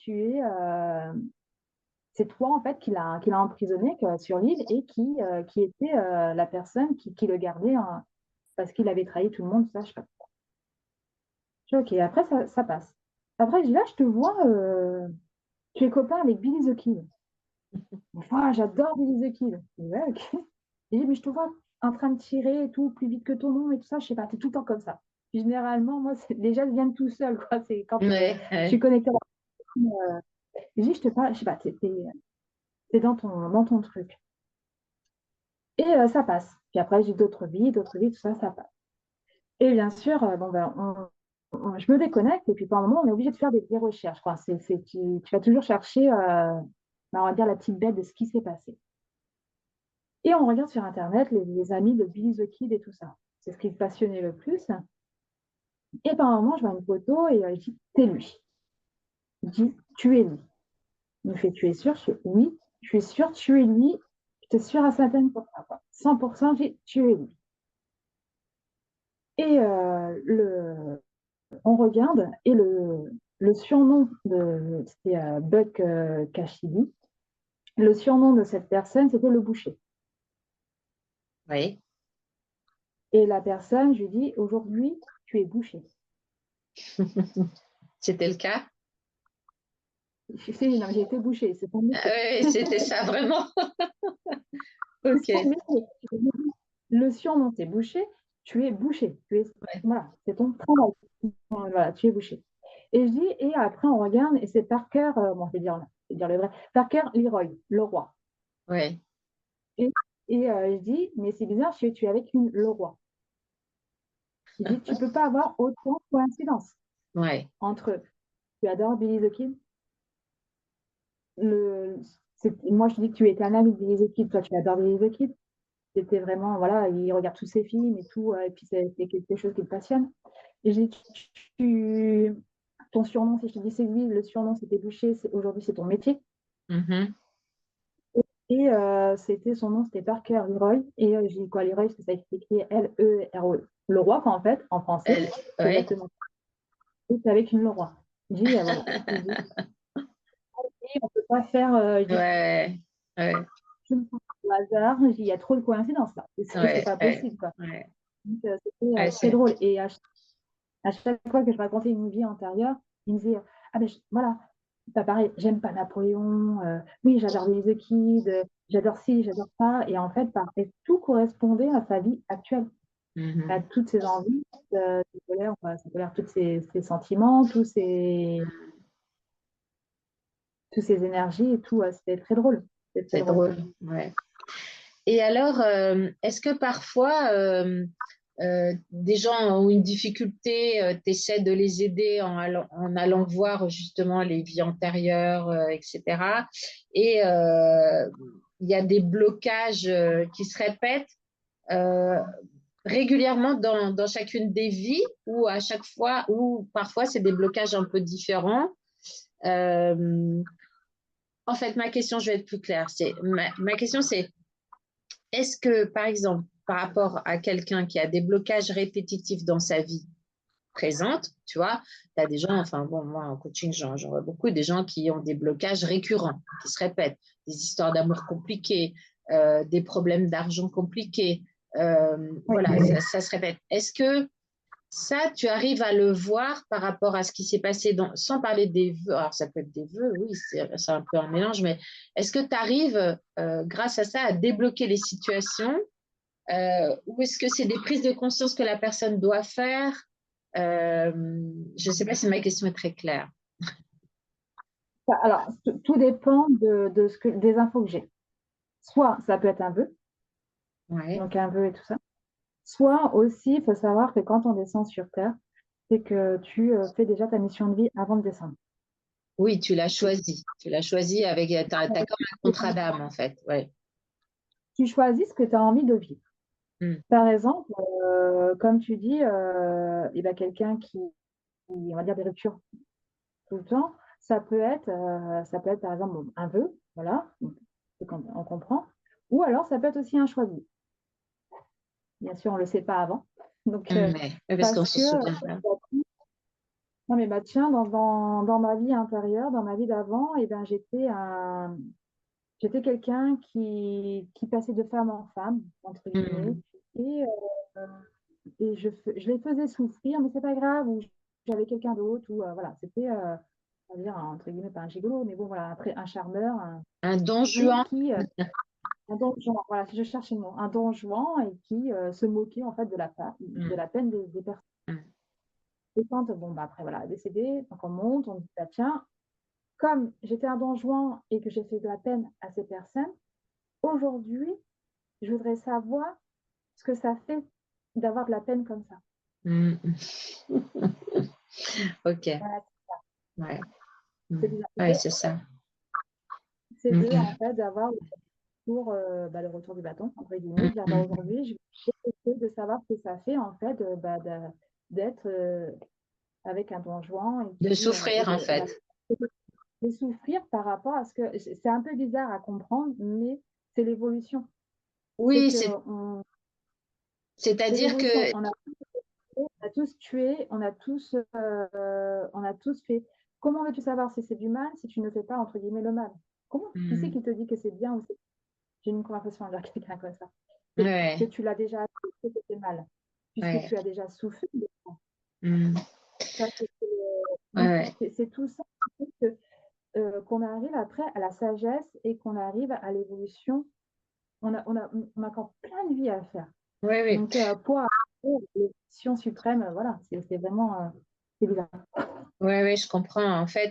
c'est toi, en fait, qui l'a emprisonné sur l'île et qui était la personne qui le gardait parce qu'il avait trahi tout le monde, ça, je sais pas. Je dis, ok, après, ça passe. Après, je dis, là, je te vois, tu es copain avec Billy the Kid. Ah, j'adore Billy the Kid. Je dis, ouais, ok. Il dit, mais je te vois en train de tirer et tout, plus vite que ton nom et tout ça, je sais pas, t'es tout le temps comme ça. Puis généralement, moi, déjà, je viens de tout seul, quoi. C'est quand
Ouais,
je suis
ouais.
connectée à la je dis, je te parle, je sais pas, t'es dans ton truc. Et ça passe. Puis après, j'ai d'autres vies, tout ça, ça passe. Et bien sûr, bon, ben, je me déconnecte et puis par un moment, on est obligé de faire des recherches, quoi. Tu vas toujours chercher, ben, on va dire, la petite bête de ce qui s'est passé. Et on regarde sur Internet les amis de Billy the Kid et tout ça. C'est ce qui me passionnait le plus. Et par un moment, je vois une photo et je dis, c'est lui. Je dis, tu es lui. Il me fait, tu es sûr? Je fais, oui, je suis sûre, tu es lui. Je te sûre à certaines pour ça, quoi. 100%, j'ai, tu es lui. Et on regarde et le surnom c'était Buck Cassidy. Le surnom de cette personne, c'était le boucher.
Oui.
Et la personne, je lui dis, aujourd'hui, tu es boucher.
C'était le cas?
Je sais, non, j'ai été boucher, c'est ton
Ah
métier.
oui, c'était ça, vraiment. Ok.
C'est ton métier. Le surnom, c'est boucher, tu es boucher.
Ouais.
Voilà, c'est ton travail. Voilà, tu es bouché. Et je dis, et après, on regarde, et c'est Parker, bon, je vais dire le vrai, Parker Leroy, le roi.
Ouais.
Et, je dis, mais c'est bizarre, tu es avec le roi. Je dis, tu ne peux pas avoir autant de coïncidences
Ouais.
entre tu adores Billy the Kid, moi je dis que tu étais un ami de Billy the Kid, toi tu adores Billy the Kid, C'était vraiment, voilà, il regarde tous ses films et tout, et puis c'est quelque chose qui le passionne. Et j'ai dit: ton surnom, si je te dis c'est lui, le surnom c'était Boucher, aujourd'hui c'est ton métier.
Mhm.
Et c'était son nom, c'était Parker Leroy. Et j'ai dit quoi, Leroy, parce que ça écrit L-E-R-O-E. Le roi, quoi, en fait, en français, c'est
Ouais.
exactement ça. Et c'est avec une Leroy. J'ai dit, ah, voilà. J'ai dit, on peut pas faire,
Ouais. Ouais.
au hasard. J'ai dit, il y a trop de coïncidences là. C'est
Ouais.
pas
Ouais.
possible, quoi.
Ouais.
Donc, c'était
Ouais,
très drôle. Et à chaque fois que je racontais une vie antérieure, il me disait, ah ben voilà, pas pareil, j'aime pas Napoléon, oui, j'adore The Kid, j'adore ci, j'adore ça. Et en fait, et tout correspondait à sa vie actuelle, à
Mhm.
toutes ses envies, ses colères, enfin, ses colères, tous ses sentiments, tous ses énergies et tout. C'était très drôle. C'était très
C'est
drôle.
drôle. Ouais. Et alors, est-ce que parfois, des gens ont une difficulté, tu essaies de les aider en allant voir justement les vies antérieures, etc. Et il y a des blocages qui se répètent euh, régulièrement dans chacune des vies ou à chaque fois, ou parfois c'est des blocages un peu différents. Euh, En fait, ma question, je vais être plus claire. Ma question, c'est est-ce que, par exemple, par rapport à quelqu'un qui a des blocages répétitifs dans sa vie présente, tu vois, tu as des gens, enfin bon, moi en coaching, j'en vois beaucoup, des gens qui ont des blocages récurrents, qui se répètent, des histoires d'amour compliquées, des problèmes d'argent compliqués,
Oui.
voilà, ça se répète. Est-ce que ça, tu arrives à le voir par rapport à ce qui s'est passé sans parler des vœux. Alors, ça peut être des vœux, oui, c'est un peu un mélange, mais est-ce que tu arrives, grâce à ça, à débloquer les situations ou est-ce que c'est des prises de conscience que la personne doit faire? Je ne sais pas si ma question est très claire.
Alors, tout dépend des infos que j'ai. Soit ça peut être un vœu,
Ouais.
donc un vœu et tout ça. Soit aussi, il faut savoir que quand on descend sur Terre, c'est que tu fais déjà ta mission de vie avant de descendre.
Oui, tu l'as choisi. Tu l'as choisi avec. Tu as comme un contrat d'âme, en fait. Ouais.
Tu choisis ce que tu as envie de vivre.
Mm.
Par exemple, comme tu dis, eh ben, quelqu'un on va dire, des ruptures tout le temps, ça peut être par exemple un vœu, voilà, donc, on comprend. Ou alors ça peut être aussi un choix de vie. Bien sûr, on ne le sait pas avant. Donc,
Mais parce qu'on
parce
se
que,
souvient pas.
non mais bah, tiens, dans ma vie intérieure, dans ma vie d'avant, eh ben, j'étais quelqu'un qui passait de femme en femme, entre guillemets,
Mm.
et, je les faisais souffrir, mais c'est pas grave, ou j'avais quelqu'un d'autre, ou voilà, c'était, on va dire, entre guillemets, pas un gigolo, mais bon, voilà, après, un charmeur,
Un don
et
Juan.
un don Juan, voilà, si je cherchais le mot, un don Juan, et qui se moquait, en fait, de
Mm.
la peine des personnes.
Mm.
Et quand, bon, bah, après, voilà, décédé, donc on monte, on dit, bah, tiens, comme j'étais un don Juan et que j'ai fait de la peine à ces personnes, aujourd'hui, je voudrais savoir ce que ça fait d'avoir de la peine comme ça.
Mm. Ok.
Voilà,
Ouais.
c'est
Mm.
bizarre.
Ouais, c'est ça.
C'est
Mm.
en fait, d'avoir le retour du bâton, entre guillemets,
Mm.
de dire, bah,
Mm.
aujourd'hui, j'ai essayé de savoir ce que ça fait, en fait, d'être avec un don Juan
De souffrir, en fait.
de souffrir par rapport à ce que. C'est un peu bizarre à comprendre, mais c'est l'évolution. C'est
Oui,
que c'est
c'est-à-dire
l'évolution.
que
On a tous tué, on a tous fait. Comment veux-tu savoir si c'est du mal si tu ne fais pas, entre guillemets, le mal? Comment? Qui c'est
mm.
qui te dit que c'est bien ou c'est. J'ai eu une conversation avec quelqu'un comme ça. Que
Ouais,
tu l'as déjà fait que c'est mal, puisque
ouais.
tu as déjà souffert.
Mm.
Ça, donc,
Ouais.
c'est tout ça qui fait qu'on arrive après à la sagesse et qu'on arrive à l'évolution. On a encore plein de vie à faire.
Oui, oui.
Donc, pour arriver à l'évolution suprême, voilà, c'est vraiment c'est bizarre.
Oui, oui, je comprends. En fait,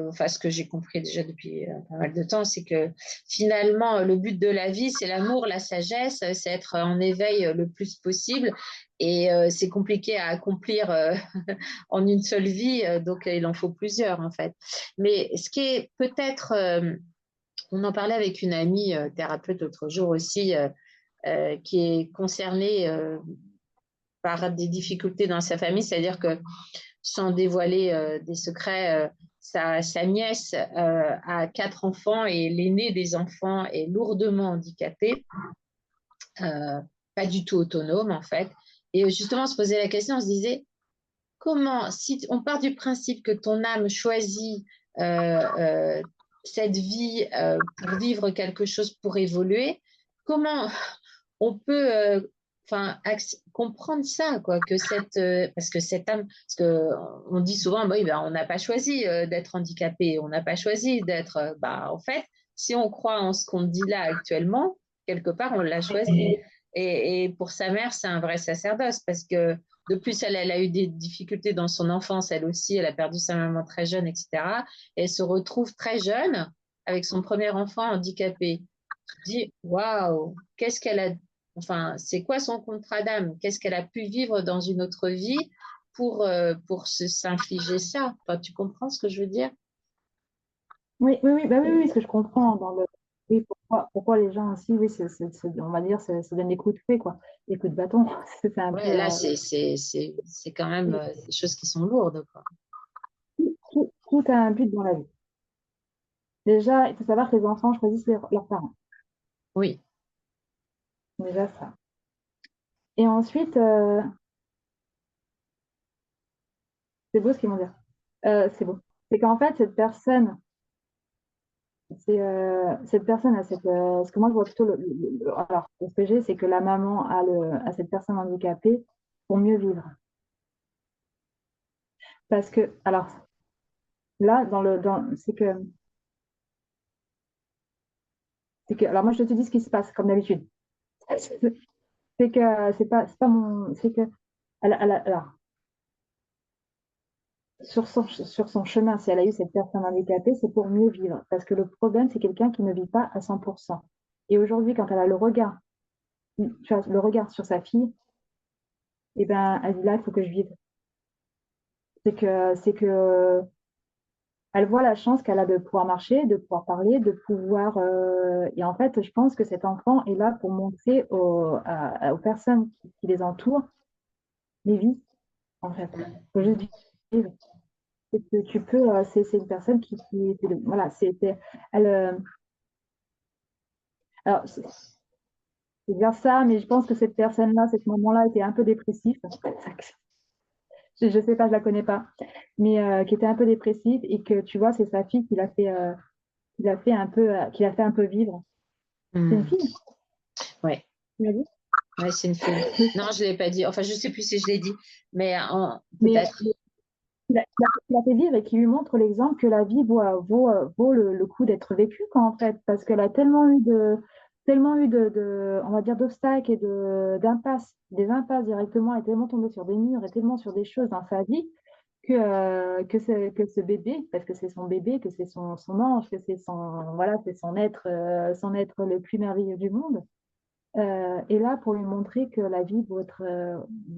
enfin, ce que j'ai compris déjà depuis pas mal de temps, c'est que finalement, le but de la vie, c'est l'amour, la sagesse, c'est être en éveil le plus possible. Et c'est compliqué à accomplir en une seule vie, donc il en faut plusieurs, en fait. Mais ce qui est peut-être, on en parlait avec une amie thérapeute l'autre jour aussi, qui est concerné par des difficultés dans sa famille, c'est-à-dire que sans dévoiler des secrets, sa nièce a 4 enfants et l'aîné des enfants est lourdement handicapé, pas du tout autonome en fait. Et justement, on se posait la question, on se disait, comment, si on part du principe que ton âme choisit cette vie pour vivre quelque chose, pour évoluer, comment on peut comprendre ça, quoi, que parce que cette âme, parce que on dit souvent, bah, oui, ben, on n'a pas choisi d'être handicapé, on n'a pas choisi d'être, bah, en fait, si on croit en ce qu'on dit là actuellement, quelque part, on l'a choisi. Et pour sa mère, c'est un vrai sacerdoce parce que de plus, elle a eu des difficultés dans son enfance, elle aussi, elle a perdu sa maman très jeune, etc. Et elle se retrouve très jeune avec son premier enfant handicapé. Je dis, waouh, qu'est-ce qu'elle a, enfin, c'est quoi son contrat d'âme? Qu'est-ce qu'elle a pu vivre dans une autre vie pour s'infliger ça? Enfin, tu comprends ce que je veux dire?
Oui, oui, oui, bah oui, oui, ce que je comprends dans le. Oui, pourquoi les gens aussi, oui, on va dire, se donnent des coups de fouet, quoi. Des coups de bâton. C'est un peu.
Ouais, là, c'est quand même des choses qui sont lourdes, quoi.
Tout a un but dans la vie. Déjà, il faut savoir que les enfants choisissent leurs parents.
Oui.
Déjà ça. Et ensuite, c'est beau ce qu'ils vont dire. C'est beau. C'est qu'en fait, cette personne a ce que moi je vois plutôt alors, ce que j'ai, c'est que la maman a cette personne handicapée pour mieux vivre. Parce que, alors, là, alors moi je te dis ce qui se passe, comme d'habitude. C'est que, c'est pas mon, c'est que, alors, sur son chemin, si elle a eu cette personne handicapée, c'est pour mieux vivre. Parce que le problème, c'est quelqu'un qui ne vit pas à 100%. Et aujourd'hui, quand elle a le regard sur sa fille, eh ben, elle dit là, il faut que je vive. C'est que elle voit la chance qu'elle a de pouvoir marcher, de pouvoir parler, de pouvoir. Et en fait, je pense que cet enfant est là pour montrer aux personnes qui les entourent les vies, en fait. Il faut juste vivre. C'est que tu peux. C'est une personne voilà, elle. Alors, c'est bien ça, mais je pense que cette personne-là, cette maman-là, était un peu dépressive. Je ne sais pas, je la connais pas, mais qui était un peu dépressive et que tu vois, c'est sa fille qui l'a fait un peu vivre. C'est une fille,
Ouais.
tu l'as dit?
Ouais, c'est une fille. Non, je ne l'ai pas dit. Enfin, je ne sais plus si je l'ai dit, mais
Mais
peut-être.
qui l'a fait vivre et qui lui montre l'exemple que la vie vaut le coup d'être vécue, quoi, en fait, parce qu'elle a tellement eu on va dire, d'obstacles et d'impasses, des impasses directement, elle est tellement tombée sur des murs et tellement sur des choses dans sa vie que ce bébé, parce que c'est son bébé, que c'est son ange, que voilà, c'est son être le plus merveilleux du monde, est là pour lui montrer que la vie vaut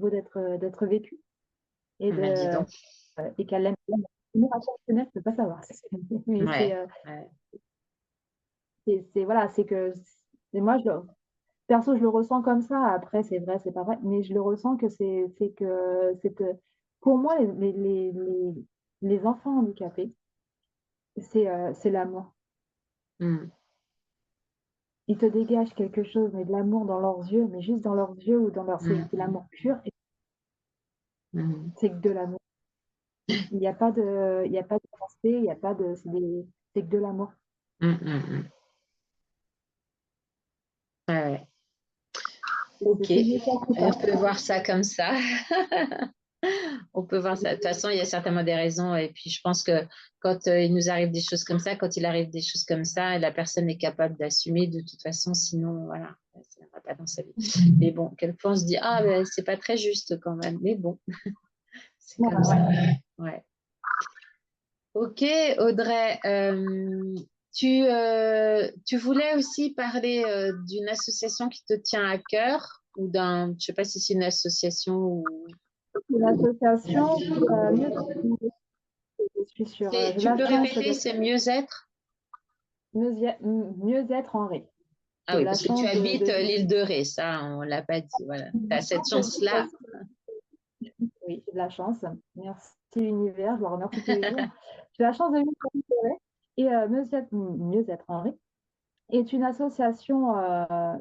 d'être vécue et
Mais dis donc.
et qu'elle l'aime. Moi, à chaque fenêtre, je ne peux pas savoir. Mais
Ouais. Ouais.
voilà, c'est que moi, perso, je le ressens comme ça. Après, c'est vrai, c'est pas vrai, mais je le ressens que c'est que pour moi, les enfants handicapés, c'est l'amour.
Mm.
Ils te dégagent quelque chose, mais de l'amour dans leurs yeux, mais juste dans leurs yeux ou c'est l'amour pur, et
Mm.
c'est que de l'amour. Il y a pas de pensée, il y a pas de, c'est que de l'amour.
Mm, mm, mm. Ouais, ouais. Ok.
C'est mieux ça que
On
ça.
peut voir ça comme ça. On peut voir ça. De toute façon, il y a certainement des raisons. Et puis, je pense que quand il nous arrive des choses comme ça, quand il arrive des choses comme ça, la personne est capable d'assumer de toute façon. Sinon, voilà, ça ne va pas dans sa vie. Mais bon, quelquefois, on se dit, ah, ben, c'est pas très juste quand même. Mais bon, c'est comme ça. Ouais. Ok, Audrey. Tu voulais aussi parler d'une association qui te tient à cœur ou je ne sais pas si c'est une association ou.
Une association, je suis sur, je
Tu
la
peux
cherche,
répéter, c'est mieux-être?
mieux-être en ré.
Ah
J'ai
oui,
la
parce que tu
chance
habites
de vivre
l'île de Ré, ça, on ne l'a pas dit. Voilà. Tu as cette chance-là.
Oui, j'ai de la chance. Merci l'univers, je le remercie tous les jours. J'ai la chance de vivre sur l'île de Ré et Mieux-être en Ré est une association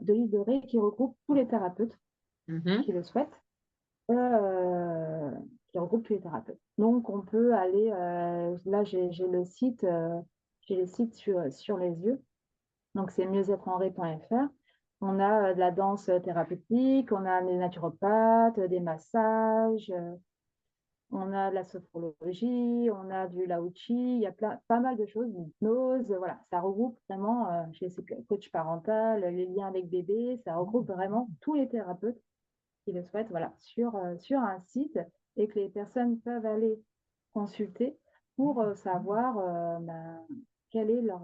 de l'île de Ré qui regroupe tous les thérapeutes
Mhm.
qui le souhaitent, euh, qui regroupe tous les thérapeutes. Donc, on peut aller, là, j'ai le site, j'ai les sites sur les yeux. Donc, c'est mieux-être-en-ré.fr. On a de la danse thérapeutique, on a des naturopathes, des massages, on a de la sophrologie, on a du lao-chi, il y a pas mal de choses, l'hypnose, voilà, ça regroupe vraiment, chez les coachs parental, les liens avec bébé, ça regroupe vraiment tous les thérapeutes qui le souhaitent, voilà, sur un site et que les personnes peuvent aller consulter pour savoir quelle est leur,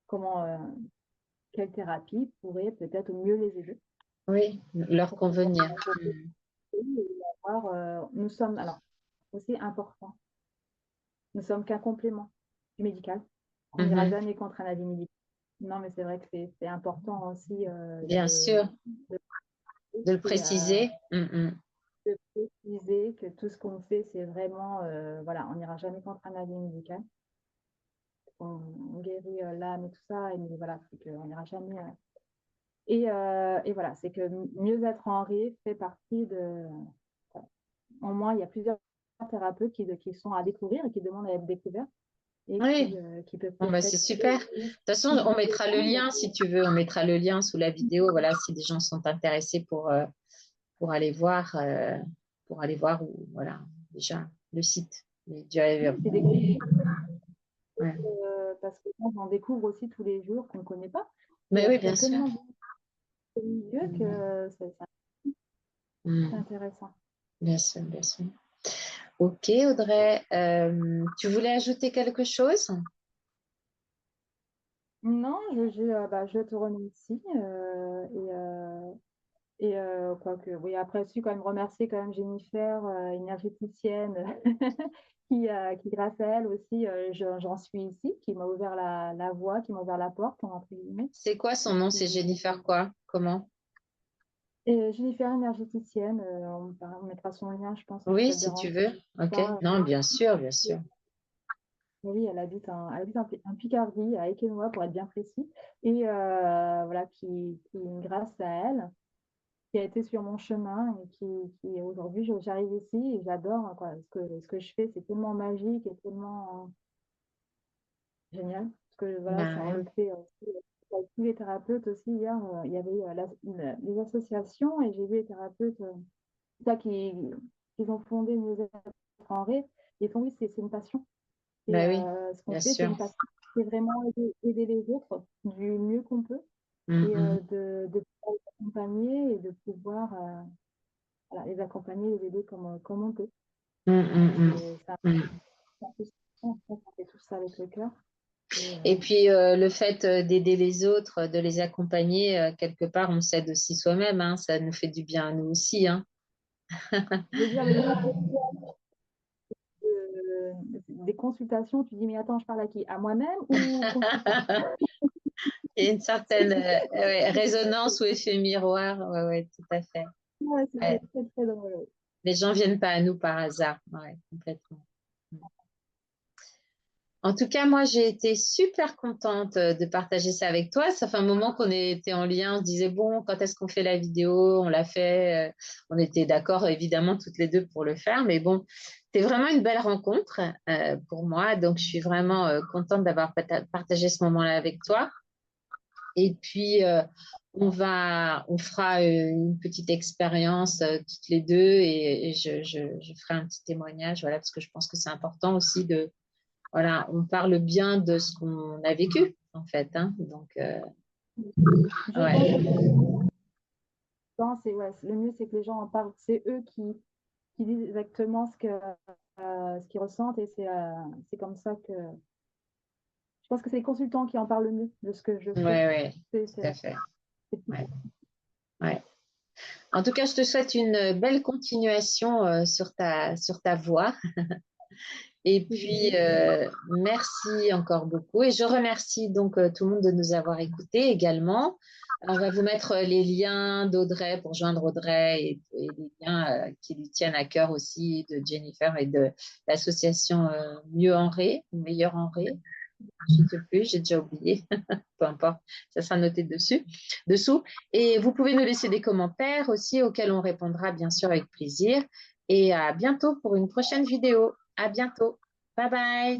comment, quelle thérapie pourrait peut-être mieux les aider
Oui, leur
pour pouvoir
convenir.
développer et avoir, nous sommes, alors, aussi important, nous sommes qu'un complément du médical. On n'ira
Mhm.
jamais contre un avis médical. Non, mais c'est vrai que c'est important aussi
Bien sûr,
de,
de le
et,
préciser. Mhm.
de préciser que tout ce qu'on fait, c'est vraiment, voilà, on n'ira jamais contre un avis médical. On guérit l'âme et tout ça, mais voilà, c'est qu'on n'ira jamais. Et voilà, c'est que mieux-être en ré fait partie de. Au moins, il y a plusieurs thérapeutes qui sont à découvrir et qui demandent à être découverts et
Oui,
qui peuvent
bon, bah, c'est
peut-être
super. De toute façon, on mettra le lien si tu veux. On mettra le lien sous la vidéo. Voilà, si des gens sont intéressés pour aller voir, voilà, déjà le site.
c'est des
Ouais.
parce que moi, j'en découvre aussi tous les jours qu'on ne connaît pas. Il y
Mais
a,
oui,
il y a
bien sûr.
tellement de milieux que c'est
Mm.
intéressant.
Bien sûr, bien sûr. Ok, Audrey, tu voulais ajouter quelque chose?
Non, je te remercie. Quoique, oui, après, aussi, quand même, remercier quand même Jennifer, énergéticienne, qui, grâce à elle aussi, j'en suis ici, qui m'a ouvert la voie, qui m'a ouvert la porte, entre guillemets.
C'est quoi son nom? C'est Jennifer quoi? Comment?
Et Jennifer, énergéticienne, on mettra son lien, je pense, si
Oui,
ça te
si tu
dérange
veux. Ok.
pas.
Non, bien sûr, bien sûr.
Oui, elle habite en Picardie, à Équenois, pour être bien précis. Et voilà, grâce à elle, qui a été sur mon chemin et qui aujourd'hui, j'arrive ici et j'adore hein, quoi. Ce que je fais, c'est tellement magique et tellement génial. Parce que voilà,
Bah,
on
ouais.
le fait aussi avec tous les thérapeutes aussi. Hier, il y avait les associations et j'ai vu les thérapeutes ça, qui ont fondé Mieux-être en Ré. Ils font oui, c'est une passion. Et
Bah oui,
ce qu'on
bien
fait, c'est
sûr.
une passion. C'est vraiment aider les autres du mieux qu'on peut
Mm,
et
mm.
de pouvoir les accompagner et de pouvoir voilà, les accompagner, les aider comme on peut.
Mm,
Voilà,
mm, mm. Mm.
on fait tout ça avec le cœur. Et,
Et puis le fait d'aider les autres, de les accompagner, quelque part, on s'aide aussi soi-même, hein, ça nous fait du bien à nous aussi, hein.
je veux dire, le nombre des consultations, tu dis, mais attends, je parle à qui? À moi-même ou au consultant?
Il y a une certaine ouais, résonance ou effet miroir, ouais, ouais, tout à fait.
Ouais, c'est
Ouais.
très, très drôle.
Les gens viennent pas à nous par hasard, ouais, complètement. En tout cas, moi, j'ai été super contente de partager ça avec toi. Ça fait un moment qu'on était en lien. On se disait, bon, quand est-ce qu'on fait la vidéo? On l'a fait. On était d'accord, évidemment, toutes les deux pour le faire. Mais bon, c'est vraiment une belle rencontre pour moi. Donc, je suis vraiment contente d'avoir partagé ce moment-là avec toi. Et puis, on fera une petite expérience toutes les deux et je ferai un petit témoignage, voilà, parce que je pense que c'est important aussi voilà, on parle bien de ce qu'on a vécu, en fait, hein. Donc,
Je
ouais,
pense aussi, ouais, le mieux, c'est que les gens en parlent. C'est eux qui disent exactement ce qu'ils ressentent et c'est comme ça que. Je pense que c'est les consultants qui en parlent le mieux de ce que je
ouais,
fais.
ouais,
C'est
tout à fait.
c'est tout.
Ouais, ouais. En tout cas, je te souhaite une belle continuation sur ta voie. Et puis, merci encore beaucoup. Et je remercie donc tout le monde de nous avoir écoutés également. On va vous mettre les liens d'Audrey pour joindre Audrey et les liens qui lui tiennent à cœur aussi de Jennifer et de l'association Mieux en Ré, ou Meilleur en Ré. Je ne sais plus, j'ai déjà oublié. Peu importe, ça sera noté dessous. Et vous pouvez nous laisser des commentaires aussi auxquels on répondra bien sûr avec plaisir. Et à bientôt pour une prochaine vidéo. À bientôt. Bye bye.